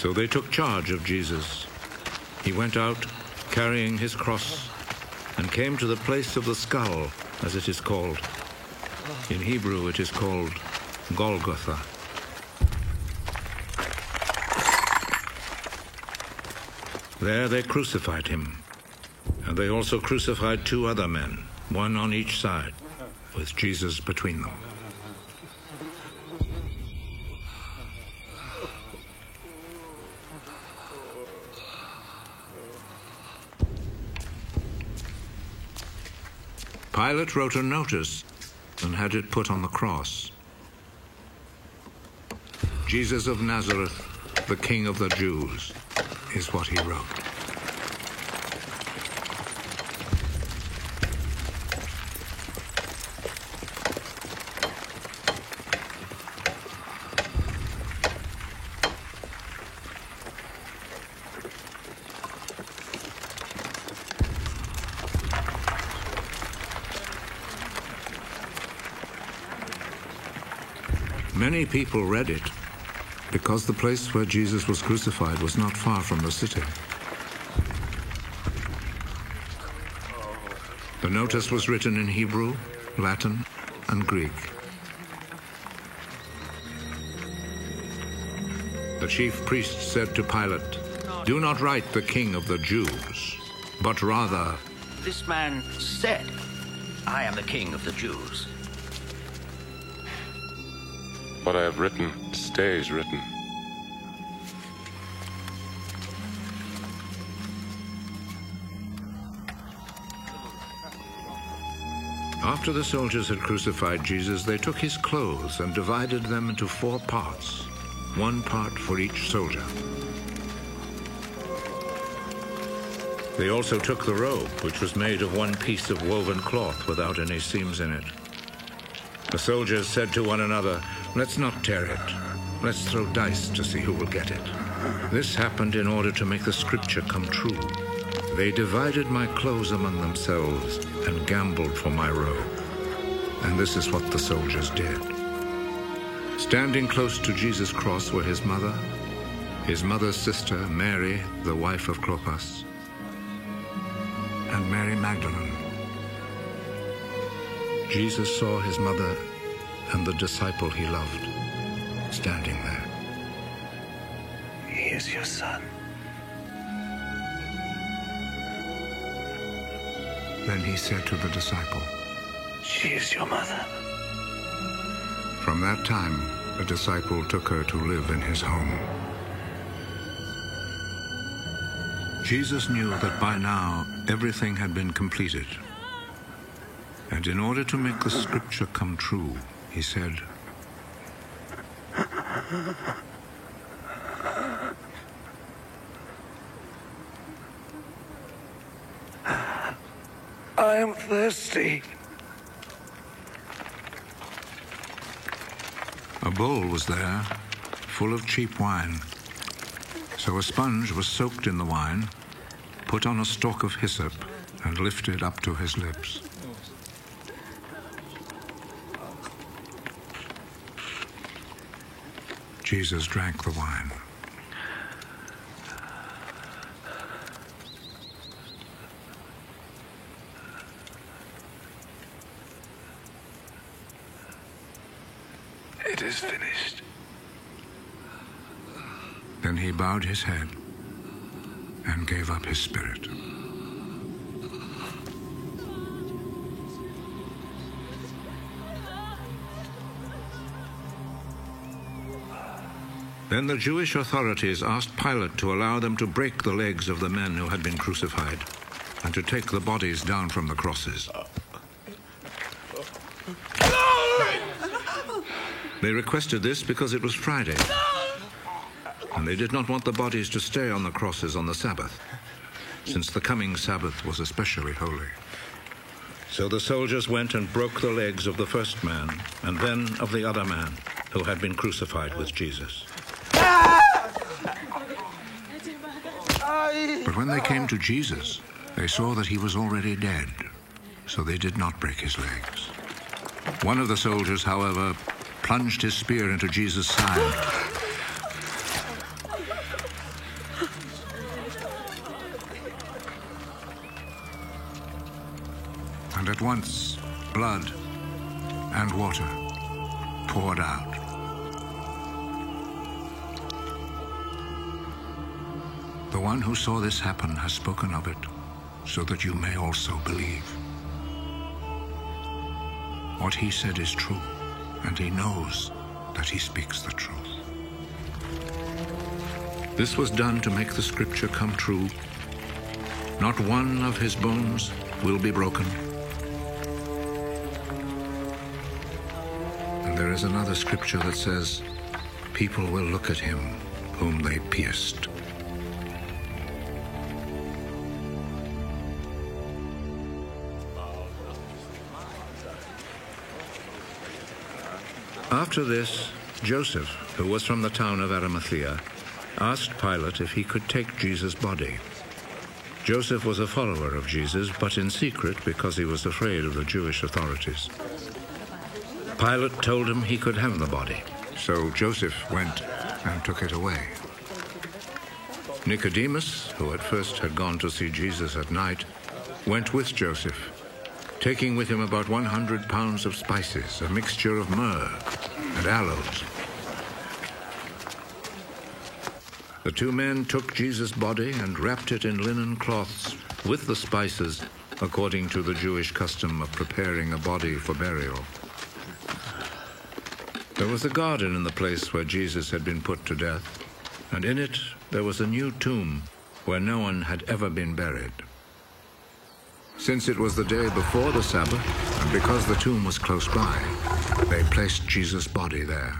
So they took charge of Jesus. He went out, carrying his cross, and came to the place of the skull, as it is called. In Hebrew, it is called Golgotha. There they crucified him, and they also crucified 2 other men, one on each side, with Jesus between them. Pilate wrote a notice and had it put on the cross. Jesus of Nazareth, the King of the Jews, is what he wrote. Many people read it because the place where Jesus was crucified was not far from the city. The notice was written in Hebrew, Latin, and Greek. The chief priest said to Pilate, "Do not write the King of the Jews, but rather, This man said, I am the King of the Jews." What I have written stays written. After the soldiers had crucified Jesus, they took his clothes and divided them into 4 parts, 1 part for each soldier. They also took the robe, which was made of 1 piece of woven cloth without any seams in it. The soldiers said to one another, "Let's not tear it. Let's throw dice to see who will get it." This happened in order to make the scripture come true. They divided my clothes among themselves and gambled for my robe. And this is what the soldiers did. Standing close to Jesus' cross were his mother's sister, Mary, the wife of Clopas, and Mary Magdalene. Jesus saw his mother and the disciple he loved standing there. "He is your son." Then he said to the disciple, "She is your mother." From that time, the disciple took her to live in his home. Jesus knew that by now everything had been completed. And in order to make the scripture come true, he said, "I am thirsty." A bowl was there, full of cheap wine. So a sponge was soaked in the wine, put on a stalk of hyssop, and lifted up to his lips. Jesus drank the wine. "It is finished." Then he bowed his head and gave up his spirit. Then the Jewish authorities asked Pilate to allow them to break the legs of the men who had been crucified and to take the bodies down from the crosses. They requested this because it was Friday, and they did not want the bodies to stay on the crosses on the Sabbath, since the coming Sabbath was especially holy. So the soldiers went and broke the legs of the first man, and then of the other man who had been crucified with Jesus. But when they came to Jesus, they saw that he was already dead, so they did not break his legs. One of the soldiers, however, plunged his spear into Jesus' side once blood and water poured out. The one who saw this happen has spoken of it, so that you may also believe. What he said is true, and he knows that he speaks the truth. This was done to make the scripture come true. Not one of his bones will be broken. And there is another scripture that says, people will look at him whom they pierced. After this, Joseph, who was from the town of Arimathea, asked Pilate if he could take Jesus' body. Joseph was a follower of Jesus, but in secret because he was afraid of the Jewish authorities. Pilate told him he could have the body, so Joseph went and took it away. Nicodemus, who at first had gone to see Jesus at night, went with Joseph, taking with him about 100 pounds of spices, a mixture of myrrh and aloes. The two men took Jesus' body and wrapped it in linen cloths with the spices, according to the Jewish custom of preparing a body for burial. There was a garden in the place where Jesus had been put to death, and in it there was a new tomb where no one had ever been buried. Since it was the day before the Sabbath, and because the tomb was close by, they placed Jesus' body there.